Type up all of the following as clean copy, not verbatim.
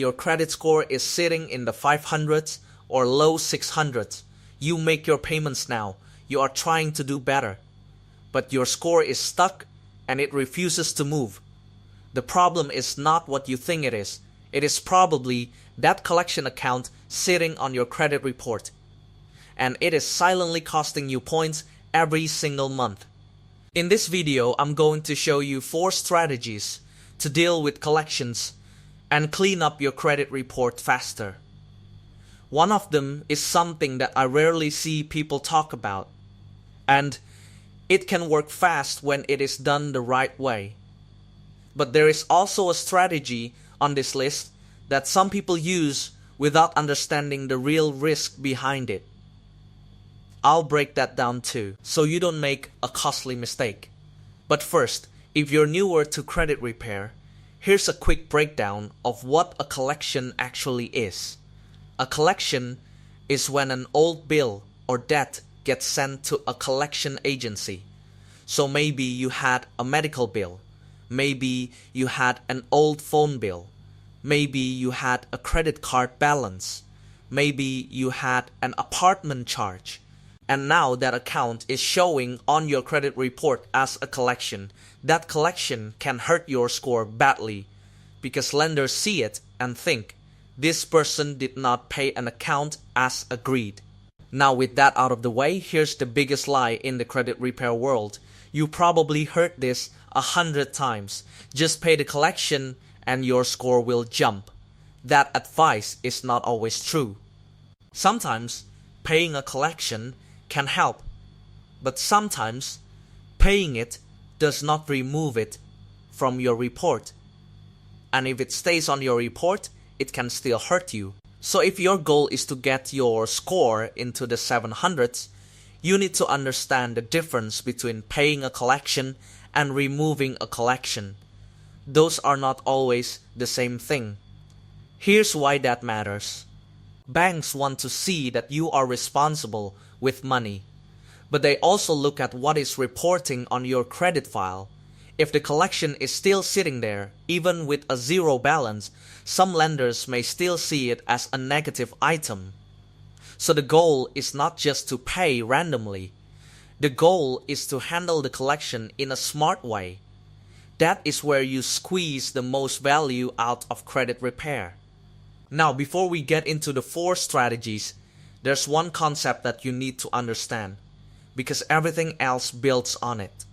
your credit score is sitting in the 500s or low 600s. You make your payments now. You are trying to do better. But your score is stuck and it refuses to move. The problem is not what you think it is. It is probably that collection account sitting on your credit report. And it is silently costing you points every single month. In this video, I'm going to show you 4 strategies to deal with collections and clean up your credit report faster. One of them is something that I rarely see people talk about, and it can work fast when it is done the right way. But there is also a strategy on this list that some people use without understanding the real risk behind it. I'll break that down too, so you don't make a costly mistake. But first, if you're newer to credit repair, here's a quick breakdown of what a collection actually is. A collection is when an old bill or debt gets sent to a collection agency. So maybe you had a medical bill, maybe you had an old phone bill, maybe you had a credit card balance, maybe you had an apartment charge. And now that account is showing on your credit report as a collection. That collection can hurt your score badly because lenders see it and think, this person did not pay an account as agreed. Now with that out of the way, here's the biggest lie in the credit repair world. You probably heard this 100 times. Just pay the collection and your score will jump. That advice is not always true. Sometimes paying a collection can help, but sometimes paying it does not remove it from your report. And if it stays on your report, it can still hurt you. So if your goal is to get your score into the 700s, you need to understand the difference between paying a collection and removing a collection. Those are not always the same thing. Here's why that matters. Banks want to see that you are responsible with money, but they also look at what is reporting on your credit file. If the collection is still sitting there, even with a zero balance, some lenders may still see it as a negative item. So the goal is not just to pay randomly. The goal is to handle the collection in a smart way. That is where you squeeze the most value out of credit repair. Now, before we get into the 4 strategies, there's one concept that you need to understand, because everything else builds on it.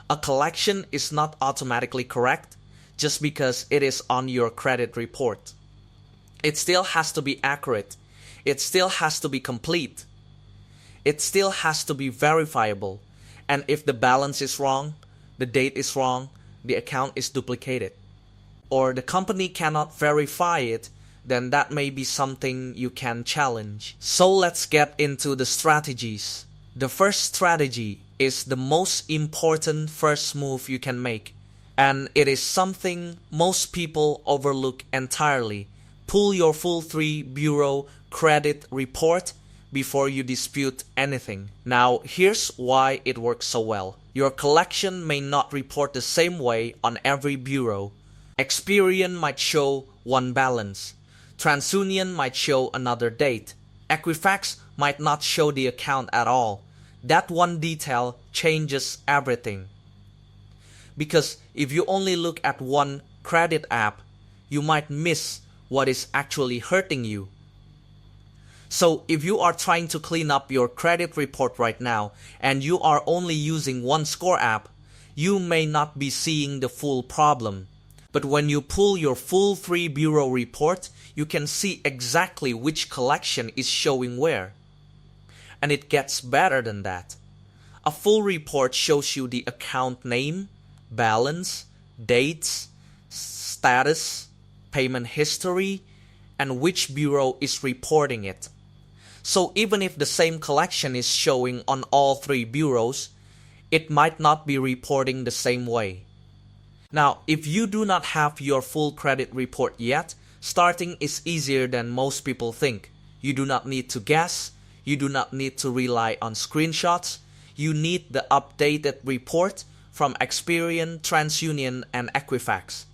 A collection is not automatically correct just because it is on your credit report. It still has to be accurate. It still has to be complete. It still has to be verifiable. And if the balance is wrong, the date is wrong, the account is duplicated, or the company cannot verify it, then that may be something you can challenge. So let's get into the strategies. The first strategy is the most important first move you can make, and it is something most people overlook entirely. Pull your full 3 bureau credit report before you dispute anything. Now, here's why it works so well. Your collection may not report the same way on every bureau. Experian might show one balance. TransUnion might show another date. Equifax might not show the account at all. That one detail changes everything. Because if you only look at one credit app, you might miss what is actually hurting you. So if you are trying to clean up your credit report right now and you are only using one score app, you may not be seeing the full problem. But when you pull your full 3 bureau report, you can see exactly which collection is showing where. And it gets better than that. A full report shows you the account name, balance, dates, status, payment history, and which bureau is reporting it. So even if the same collection is showing on all 3 bureaus, it might not be reporting the same way. Now, if you do not have your full credit report yet, starting is easier than most people think. You do not need to guess. You do not need to rely on screenshots. You need the updated report from Experian, TransUnion, and Equifax.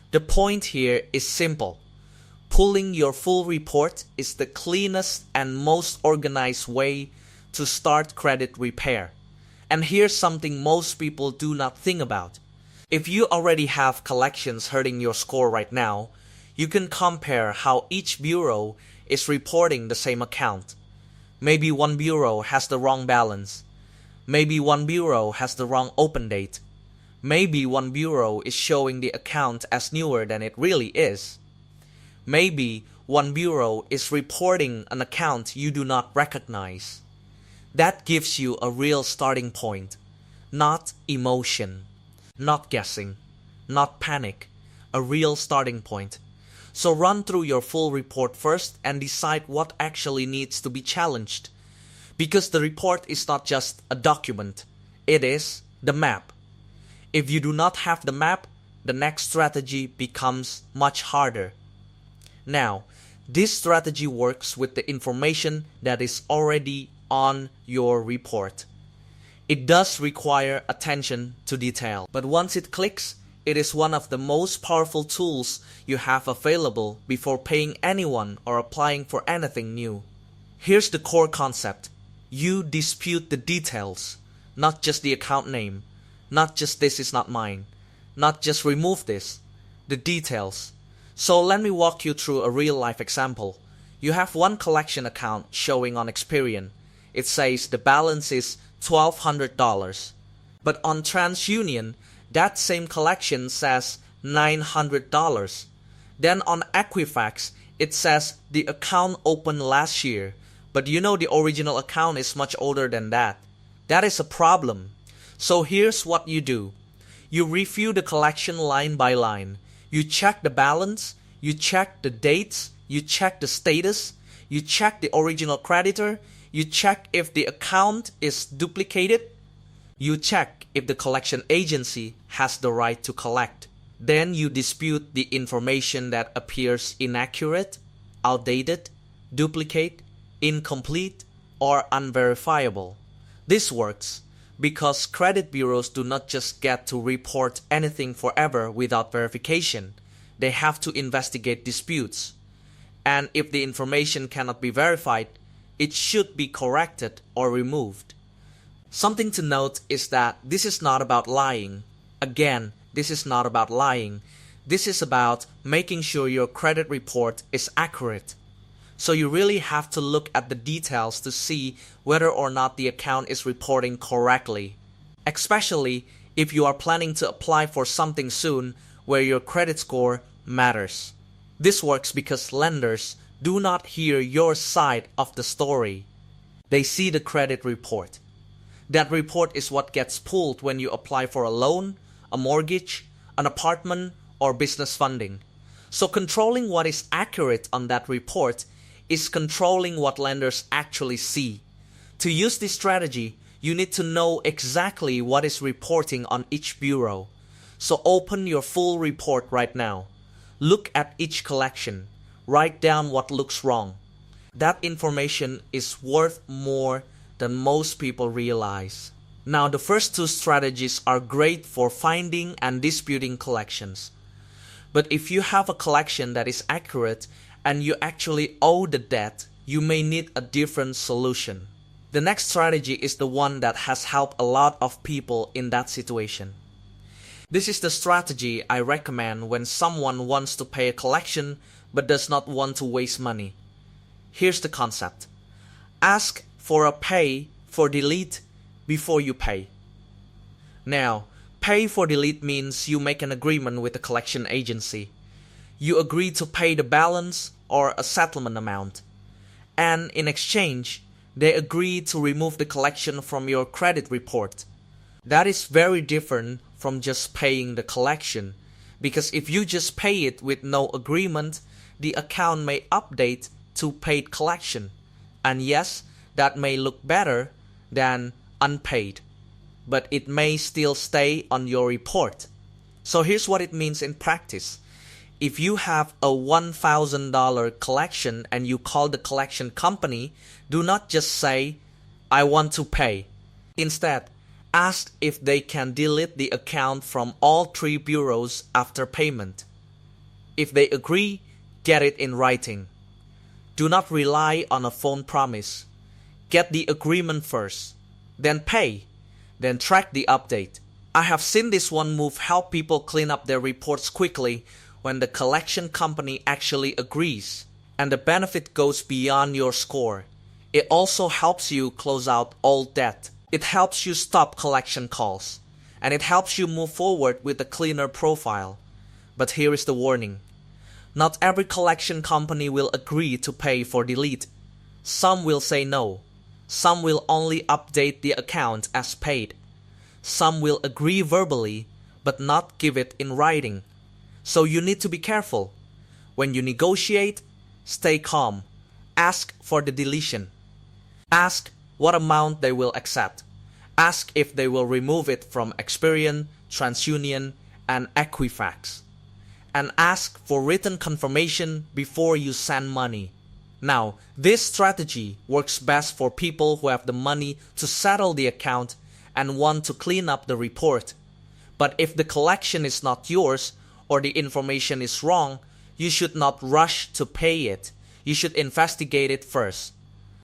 The point here is simple. Pulling your full report is the cleanest and most organized way to start credit repair. And here's something most people do not think about. If you already have collections hurting your score right now, you can compare how each bureau is reporting the same account. Maybe one bureau has the wrong balance. Maybe one bureau has the wrong open date. Maybe one bureau is showing the account as newer than it really is. Maybe one bureau is reporting an account you do not recognize. That gives you a real starting point, not emotion, not guessing, not panic, a real starting point. So run through your full report first and decide what actually needs to be challenged. Because the report is not just a document, it is the map. If you do not have the map, the next strategy becomes much harder. Now, this strategy works with the information that is already on your report. It does require attention to detail, but once it clicks, it is one of the most powerful tools you have available before paying anyone or applying for anything new. Here's the core concept. You dispute the details, not just the account name, not just this is not mine, not just remove this, the details. So let me walk you through a real life example. You have one collection account showing on Experian. It says the balance is $1,200. But on TransUnion, that same collection says $900. Then on Equifax, it says the account opened last year. But you know the original account is much older than that. That is a problem. So here's what you do. You review the collection line by line. You check the balance, you check the dates, you check the status, you check the original creditor, you check if the account is duplicated, you check if the collection agency has the right to collect. Then you dispute the information that appears inaccurate, outdated, duplicate, incomplete, or unverifiable. This works because credit bureaus do not just get to report anything forever without verification. They have to investigate disputes. And if the information cannot be verified, it should be corrected or removed. Something to note is that this is not about lying. Again, this is not about lying. This is about making sure your credit report is accurate. So you really have to look at the details to see whether or not the account is reporting correctly. Especially if you are planning to apply for something soon where your credit score matters. This works because lenders do not hear your side of the story. They see the credit report. That report is what gets pulled when you apply for a loan, a mortgage, an apartment, or business funding. So controlling what is accurate on that report is controlling what lenders actually see. To use this strategy, you need to know exactly what is reporting on each bureau. So open your full report right now. Look at each collection. Write down what looks wrong. That information is worth more than most people realize. Now, the first two strategies are great for finding and disputing collections. But if you have a collection that is accurate and you actually owe the debt, you may need a different solution. The next strategy is the one that has helped a lot of people in that situation. This is the strategy I recommend when someone wants to pay a collection but does not want to waste money. Here's the concept. Ask for a pay for delete before you pay. Now, pay for delete means you make an agreement with the collection agency. You agree to pay the balance or a settlement amount. And in exchange, they agree to remove the collection from your credit report. That is very different from just paying the collection, because if you just pay it with no agreement, the account may update to paid collection. And yes, that may look better than unpaid, but it may still stay on your report. So here's what it means in practice. If you have a $1,000 collection and you call the collection company, do not just say, "I want to pay." Instead, ask if they can delete the account from all 3 bureaus after payment. If they agree, Get it in writing. Do not rely on a phone promise. Get the agreement first, then pay, then track the update. I have seen this one move help people clean up their reports quickly when the collection company actually agrees, and the benefit goes beyond your score. It also helps you close out old debt. It helps you stop collection calls, and it helps you move forward with a cleaner profile. But here is the warning. Not every collection company will agree to pay for delete. Some will say no. Some will only update the account as paid. Some will agree verbally, but not give it in writing. So you need to be careful. When you negotiate, stay calm. Ask for the deletion. Ask what amount they will accept. Ask if they will remove it from Experian, TransUnion, and Equifax. And ask for written confirmation before you send money. Now, this strategy works best for people who have the money to settle the account and want to clean up the report. But if the collection is not yours or the information is wrong, you should not rush to pay it. You should investigate it first.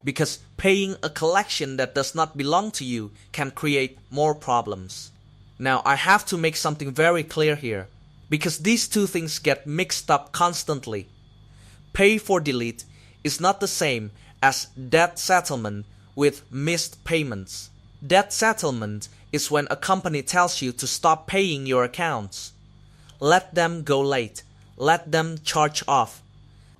Because paying a collection that does not belong to you can create more problems. Now, I have to make something very clear here, because these two things get mixed up constantly. Pay for delete is not the same as debt settlement with missed payments. Debt settlement is when a company tells you to stop paying your accounts. Let them go late. Let them charge off.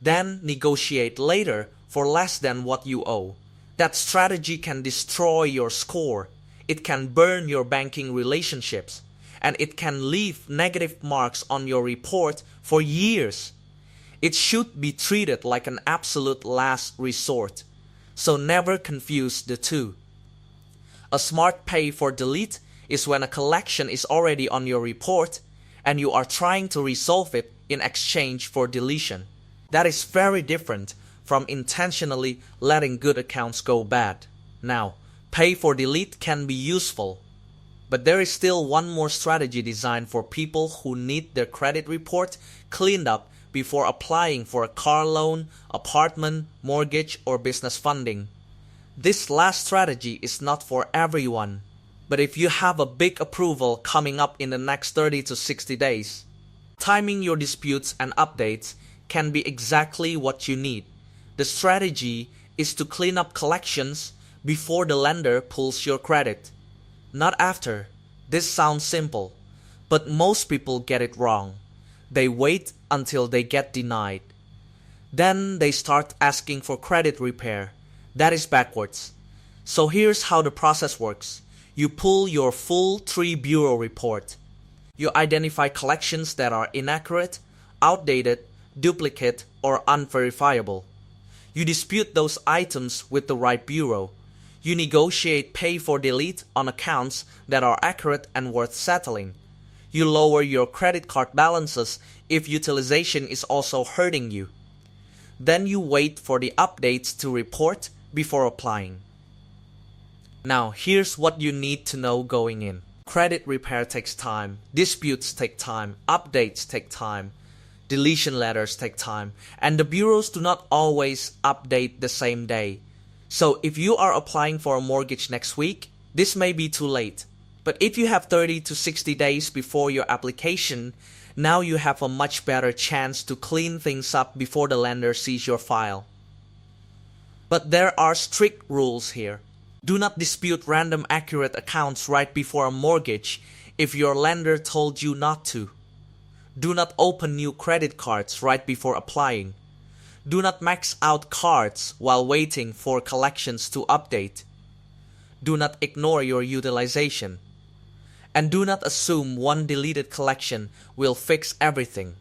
Then negotiate later for less than what you owe. That strategy can destroy your score. It can burn your banking relationships. And it can leave negative marks on your report for years. It should be treated like an absolute last resort. So never confuse the two. A smart pay for delete is when a collection is already on your report and you are trying to resolve it in exchange for deletion. That is very different from intentionally letting good accounts go bad. Now, pay for delete can be useful. But there is still one more strategy designed for people who need their credit report cleaned up before applying for a car loan, apartment, mortgage, or business funding. This last strategy is not for everyone. But if you have a big approval coming up in the next 30 to 60 days, timing your disputes and updates can be exactly what you need. The strategy is to clean up collections before the lender pulls your credit. Not after. This sounds simple, but most people get it wrong. They wait until they get denied. Then they start asking for credit repair. That is backwards. So here's how the process works. You pull your full 3-bureau report. You identify collections that are inaccurate, outdated, duplicate, or unverifiable. You dispute those items with the right bureau. You negotiate pay for delete on accounts that are accurate and worth settling. You lower your credit card balances if utilization is also hurting you. Then you wait for the updates to report before applying. Now, here's what you need to know going in. Credit repair takes time, disputes take time, updates take time, deletion letters take time, and the bureaus do not always update the same day. So if you are applying for a mortgage next week, this may be too late. But if you have 30 to 60 days before your application, now you have a much better chance to clean things up before the lender sees your file. But there are strict rules here. Do not dispute random accurate accounts right before a mortgage if your lender told you not to. Do not open new credit cards right before applying. Do not max out cards while waiting for collections to update. Do not ignore your utilization. And do not assume one deleted collection will fix everything.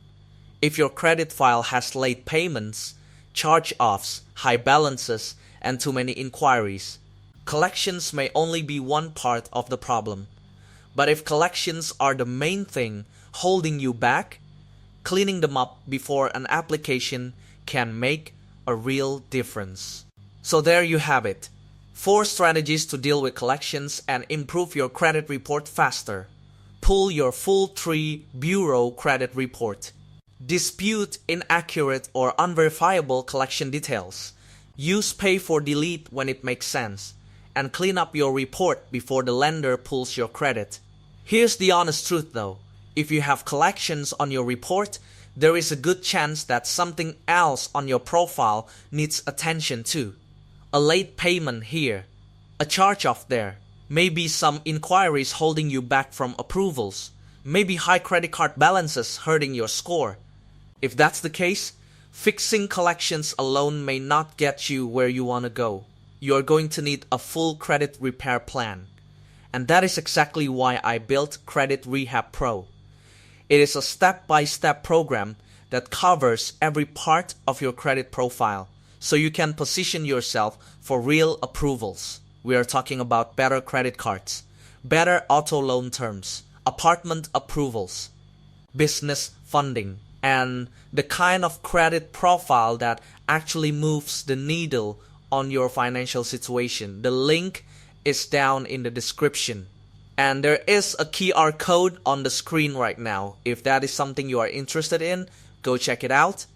If your credit file has late payments, charge-offs, high balances, and too many inquiries, collections may only be one part of the problem. But if collections are the main thing holding you back, cleaning them up before an application can make a real difference. So there you have it. 4 strategies to deal with collections and improve your credit report faster. Pull your full 3-bureau credit report. Dispute inaccurate or unverifiable collection details. Use pay for delete when it makes sense. And clean up your report before the lender pulls your credit. Here's the honest truth though. If you have collections on your report, there is a good chance that something else on your profile needs attention too. A late payment here, a charge-off there, maybe some inquiries holding you back from approvals, maybe high credit card balances hurting your score. If that's the case, fixing collections alone may not get you where you want to go. You are going to need a full credit repair plan. And that is exactly why I built Credit Rehab Pro. It is a step-by-step program that covers every part of your credit profile, so you can position yourself for real approvals. We are talking about better credit cards, better auto loan terms, apartment approvals, business funding, and the kind of credit profile that actually moves the needle on your financial situation. The link is down in the description. And there is a QR code on the screen right now. If that is something you are interested in, go check it out.